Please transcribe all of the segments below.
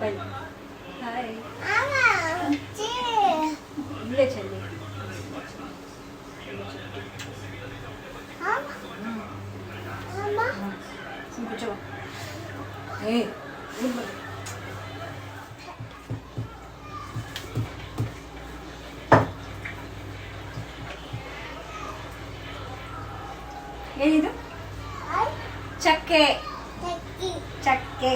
Mobile hi ಇಲ್ಲೇ ಚೆಲ್ಲಿ ಕೂಚೋ ಏ ಏನಿದು ಚಕ್ಕೆ ಚಕ್ಕೆ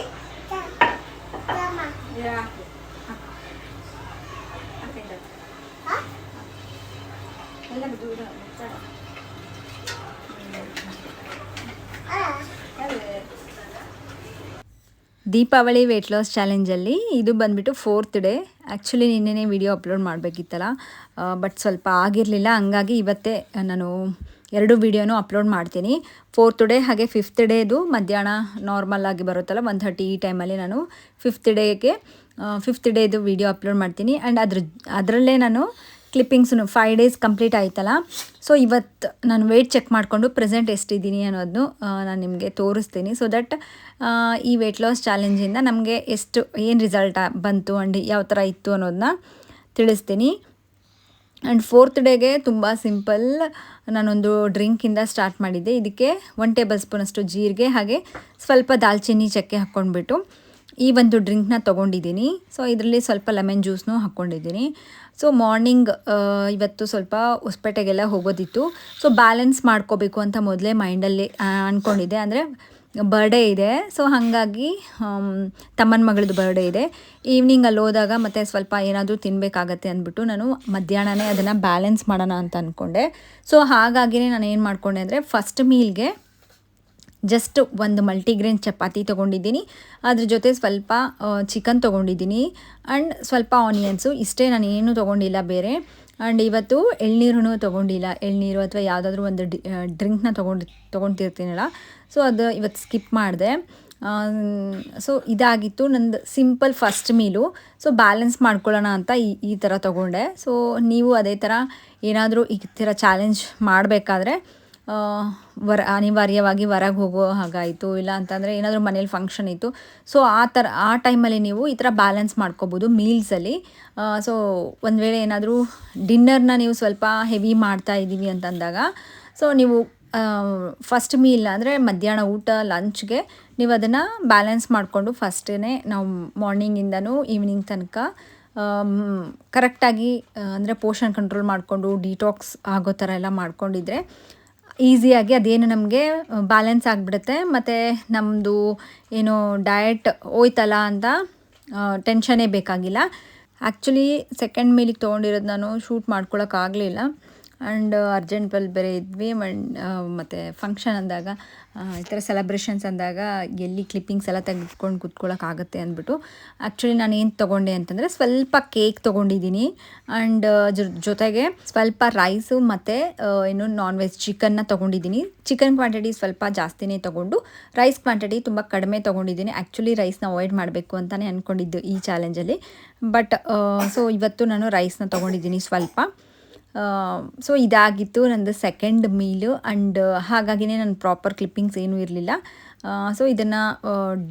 ಎಲ್ಲ ದೂರ ದೀಪಾವಳಿ ವೆಯ್ಟ್ ಲಾಸ್ ಚಾಲೆಂಜಲ್ಲಿ ಇದು ಬಂದುಬಿಟ್ಟು 4th ಡೇ. ಆ್ಯಕ್ಚುಲಿ ನಿನ್ನೆನೇ ವಿಡಿಯೋ ಅಪ್ಲೋಡ್ ಮಾಡಬೇಕಿತ್ತಲ್ಲ, ಬಟ್ ಸ್ವಲ್ಪ ಆಗಿರಲಿಲ್ಲ. ಹಂಗಾಗಿ ಇವತ್ತೇ ನಾನು 2 ವೀಡಿಯೋನೂ ಅಪ್ಲೋಡ್ ಮಾಡ್ತೀನಿ. 4th ಡೇ ಹಾಗೆ 5th ಡೇದು ಮಧ್ಯಾಹ್ನ ನಾರ್ಮಲ್ ಆಗಿ ಬರುತ್ತಲ್ಲ 1:30 ಈ ಟೈಮಲ್ಲಿ ನಾನು 5th ಡೇದು ವೀಡಿಯೋ ಅಪ್ಲೋಡ್ ಮಾಡ್ತೀನಿ. ಆ್ಯಂಡ್ ಅದರಲ್ಲೇ ನಾನು ಕ್ಲಿಪ್ಪಿಂಗ್ಸು 5 ಡೇಸ್ ಕಂಪ್ಲೀಟ್ ಆಯ್ತಲ್ಲ, ಸೊ ಇವತ್ತು ನಾನು ವೆಯ್ಟ್ ಚೆಕ್ ಮಾಡಿಕೊಂಡು ಪ್ರೆಸೆಂಟ್ ಎಷ್ಟಿದ್ದೀನಿ ಅನ್ನೋದನ್ನು ನಾನು ನಿಮಗೆ ತೋರಿಸ್ತೀನಿ. ಸೊ ದಟ್ ಈ ವೆಯ್ಟ್ ಲಾಸ್ ಚಾಲೆಂಜಿಂದ ನಮಗೆ ಏನು ರಿಸಲ್ಟ್ ಬಂತು ಆ್ಯಂಡ್ ಯಾವ ಥರ ಇತ್ತು ಅನ್ನೋದನ್ನ ತಿಳಿಸ್ತೀನಿ. ಆ್ಯಂಡ್ 4th ಡೇಗೆ ತುಂಬ ಸಿಂಪಲ್ ನಾನೊಂದು ಡ್ರಿಂಕಿಂದ ಸ್ಟಾರ್ಟ್ ಮಾಡಿದ್ದೆ. ಇದಕ್ಕೆ 1 ಟೇಬಲ್ ಸ್ಪೂನಷ್ಟು ಜೀರಿಗೆ ಹಾಗೆ ಸ್ವಲ್ಪ ದಾಲ್ಚಿನ್ನಿ ಚಕ್ಕೆ ಹಾಕ್ಕೊಂಡ್ಬಿಟ್ಟು ಈ ಒಂದು ಡ್ರಿಂಕ್ನ ತೊಗೊಂಡಿದ್ದೀನಿ. ಸೊ ಇದರಲ್ಲಿ ಸ್ವಲ್ಪ ಲೆಮನ್ ಜ್ಯೂಸ್ನೂ ಹಾಕ್ಕೊಂಡಿದ್ದೀನಿ. ಸೊ ಮಾರ್ನಿಂಗ್ ಇವತ್ತು ಸ್ವಲ್ಪ ಹೊಸಪೇಟೆಗೆಲ್ಲ ಹೋಗೋದಿತ್ತು. ಸೊ ಬ್ಯಾಲೆನ್ಸ್ ಮಾಡ್ಕೋಬೇಕು ಅಂತ ಮೊದಲೇ ಮೈಂಡಲ್ಲಿ ಅಂದ್ಕೊಂಡಿದ್ದೆ. ಅಂದರೆ ಬರ್ಡೇ ಇದೆ, ಸೊ ಹಾಗಾಗಿ ತಮ್ಮನ ಮಗಳದ್ದು ಬರ್ಡೇ ಇದೆ. ಈವ್ನಿಂಗ್ ಅಲ್ಲಿ ಹೋದಾಗ ಮತ್ತು ಸ್ವಲ್ಪ ಏನಾದರೂ ತಿನ್ನಬೇಕಾಗತ್ತೆ ಅಂದ್ಬಿಟ್ಟು ನಾನು ಮಧ್ಯಾಹ್ನನೇ ಅದನ್ನು ಬ್ಯಾಲೆನ್ಸ್ ಮಾಡೋಣ ಅಂತ ಅಂದ್ಕೊಂಡೆ. ಸೊ ಹಾಗಾಗಿನೇ ನಾನು ಏನು ಮಾಡ್ಕೊಂಡೆ ಅಂದರೆ ಫಸ್ಟ್ ಮೀಲ್ಗೆ ಜಸ್ಟ್ ಒಂದು ಮಲ್ಟಿಗ್ರೇನ್ ಚಪಾತಿ ತೊಗೊಂಡಿದ್ದೀನಿ. ಅದ್ರ ಜೊತೆ ಸ್ವಲ್ಪ ಚಿಕನ್ ತೊಗೊಂಡಿದ್ದೀನಿ ಆ್ಯಂಡ್ ಸ್ವಲ್ಪ ಆನಿಯನ್ಸು. ಇಷ್ಟೇ, ನಾನು ಏನೂ ತೊಗೊಂಡಿಲ್ಲ ಬೇರೆ. ಆ್ಯಂಡ್ ಇವತ್ತು ಎಳ್ನೀರೂ ತೊಗೊಂಡಿಲ್ಲ. ಎಳ್ನೀರು ಅಥವಾ ಯಾವುದಾದ್ರೂ ಒಂದು ಡ್ರಿಂಕ್ನ ತೊಗೊಳ್ತಿರ್ತೀನಲ್ಲ, ಸೊ ಅದು ಇವತ್ತು ಸ್ಕಿಪ್ ಮಾಡಿದೆ. ಸೊ ಇದಾಗಿತ್ತು ನಂದು simple first meal. So balance ಮಾಡ್ಕೊಳ್ಳೋಣ ಅಂತ ಈ ಥರ ತೊಗೊಂಡೆ. ಸೊ ನೀವು ಅದೇ ಥರ ಏನಾದರೂ ಈ ಥರ ಚಾಲೆಂಜ್ ಮಾಡಬೇಕಾದ್ರೆ ಅನಿವಾರ್ಯವಾಗಿ ಹೊರಗೆ ಹೋಗೋ ಹಾಗಾಯಿತು, ಇಲ್ಲ ಅಂತಂದರೆ ಏನಾದರೂ ಮನೇಲಿ ಫಂಕ್ಷನ್ ಇತ್ತು, ಸೊ ಆ ಟೈಮಲ್ಲಿ ನೀವು ಈ ಥರ ಬ್ಯಾಲೆನ್ಸ್ ಮಾಡ್ಕೋಬೋದು ಮೀಲ್ಸಲ್ಲಿ. ಸೊ ಒಂದು ವೇಳೆ ಏನಾದರೂ ಡಿನ್ನರ್ನ ನೀವು ಸ್ವಲ್ಪ ಹೆವಿ ಮಾಡ್ತಾ ಇದ್ದೀವಿ ಅಂತಂದಾಗ, ಸೊ ನೀವು ಫಸ್ಟ್ ಮೀಲ್ ಅಂದರೆ ಮಧ್ಯಾಹ್ನ ಊಟ ಲಂಚ್ಗೆ ನೀವು ಅದನ್ನು ಬ್ಯಾಲೆನ್ಸ್ ಮಾಡಿಕೊಂಡು ಫಸ್ಟೇ ನಾವು ಮಾರ್ನಿಂಗಿಂದನೂ ಈವ್ನಿಂಗ್ ತನಕ ಕರೆಕ್ಟಾಗಿ ಅಂದರೆ ಪೋಷನ್ ಕಂಟ್ರೋಲ್ ಮಾಡಿಕೊಂಡು ಡಿಟಾಕ್ಸ್ ಆಗೋ ಥರ ಎಲ್ಲ ಮಾಡ್ಕೊಂಡಿದ್ರೆ ಈಸಿಯಾಗಿ ಅದೇನು ನಮಗೆ ಬ್ಯಾಲೆನ್ಸ್ ಆಗಿಬಿಡುತ್ತೆ. ಮತ್ತು ನಮ್ಮದು ಏನು ಡಯಟ್ ಹೋಯ್ತಲ್ಲ ಅಂತ ಟೆನ್ಷನ್ನೇ ಬೇಕಾಗಿಲ್ಲ. ಆ್ಯಕ್ಚುಲಿ ಸೆಕೆಂಡ್ ಮೀಲಿಗೆ ತೊಗೊಂಡಿರೋದು ನಾನು ಶೂಟ್ ಮಾಡ್ಕೊಳಕ್ಕಾಗಲಿಲ್ಲ. ಆ್ಯಂಡ್ ಅರ್ಜೆಂಟಲ್ಲಿ ಬೇರೆ ಇದ್ವಿ. ಮತ್ತು ಫಂಕ್ಷನ್ ಅಂದಾಗ ಈ ಥರ ಸೆಲೆಬ್ರೇಷನ್ಸ್ ಅಂದಾಗ ಎಲ್ಲಿ ಕ್ಲಿಪ್ಪಿಂಗ್ಸ್ ಎಲ್ಲ ತೆಗೆದುಕೊಂಡು ಕೂತ್ಕೊಳ್ಳೋಕ್ಕಾಗತ್ತೆ ಅಂದ್ಬಿಟ್ಟು ಆ್ಯಕ್ಚುಲಿ ನಾನು ಏನು ತೊಗೊಂಡೆ ಅಂತಂದರೆ ಸ್ವಲ್ಪ ಕೇಕ್ ತೊಗೊಂಡಿದ್ದೀನಿ. ಆ್ಯಂಡ್ ಜೊತೆಗೆ ಸ್ವಲ್ಪ ರೈಸು ಮತ್ತು ಏನು ನಾನ್ ವೆಜ್ ಚಿಕನ್ನ ತೊಗೊಂಡಿದ್ದೀನಿ. ಚಿಕನ್ ಕ್ವಾಂಟಿಟಿ ಸ್ವಲ್ಪ ಜಾಸ್ತಿನೇ ತೊಗೊಂಡು ರೈಸ್ ಕ್ವಾಂಟಿಟಿ ತುಂಬ ಕಡಿಮೆ ತೊಗೊಂಡಿದ್ದೀನಿ. ಆ್ಯಕ್ಚುಲಿ ರೈಸ್ನ ಅವಾಯ್ಡ್ ಮಾಡಬೇಕು ಅಂತಲೇ ಅಂದ್ಕೊಂಡಿದ್ದು ಈ ಚಾಲೆಂಜಲ್ಲಿ. ಬಟ್ ಸೊ ಇವತ್ತು ನಾನು ರೈಸ್ನ ತೊಗೊಂಡಿದ್ದೀನಿ ಸ್ವಲ್ಪ. ಸೊ ಇದಾಗಿತ್ತು ನಂದು ಸೆಕೆಂಡ್ ಮೀಲು. ಆ್ಯಂಡ್ ಹಾಗಾಗಿನೇ ನನ್ನ ಪ್ರಾಪರ್ ಕ್ಲಿಪ್ಪಿಂಗ್ಸ್ ಏನೂ ಇರಲಿಲ್ಲ. ಸೊ ಇದನ್ನು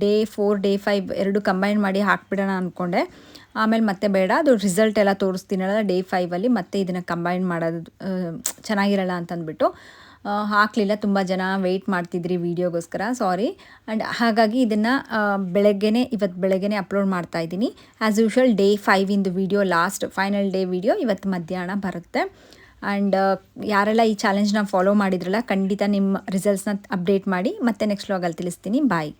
ಡೇ 4 ಡೇ 5 ಎರಡು ಕಂಬೈನ್ ಮಾಡಿ ಹಾಕ್ಬಿಡೋಣ ಅಂದ್ಕೊಂಡೆ. ಆಮೇಲೆ ಮತ್ತೆ ಬೇಡ, ಅದು ರಿಸಲ್ಟ್ ಎಲ್ಲ ತೋರಿಸ್ತೀನಲ್ಲ ಡೇ 5ಅಲ್ಲಿ ಮತ್ತೆ ಇದನ್ನು ಕಂಬೈನ್ ಮಾಡೋದು ಚೆನ್ನಾಗಿರಲ್ಲ ಅಂತಂದ್ಬಿಟ್ಟು ಹಾಕಲಿಲ್ಲ. ತುಂಬ ಜನ ವೆಯ್ಟ್ ಮಾಡ್ತಿದ್ರಿ ವೀಡಿಯೋಗೋಸ್ಕರ, ಸಾರಿ. ಆ್ಯಂಡ್ ಹಾಗಾಗಿ ಇದನ್ನು ಇವತ್ತು ಬೆಳಗ್ಗೆನೇ ಅಪ್ಲೋಡ್ ಮಾಡ್ತಾಯಿದ್ದೀನಿ. As usual day 5 video last final day video ಇವತ್ತು ಮಧ್ಯಾಹ್ನ ಬರುತ್ತೆ. ಆ್ಯಂಡ್ ಯಾರೆಲ್ಲ ಈ ಚಾಲೆಂಜ್ನ ಫಾಲೋ ಮಾಡಿದ್ರಲ್ಲ ಖಂಡಿತ ನಿಮ್ಮ ರಿಸಲ್ಟ್ಸ್ನ ಅಪ್ಡೇಟ್ ಮಾಡಿ. ಮತ್ತೆ ನೆಕ್ಸ್ಟ್ ವ್ಲಾಗಲ್ಲಿ ತಿಳಿಸ್ತೀನಿ. ಬಾಯ್.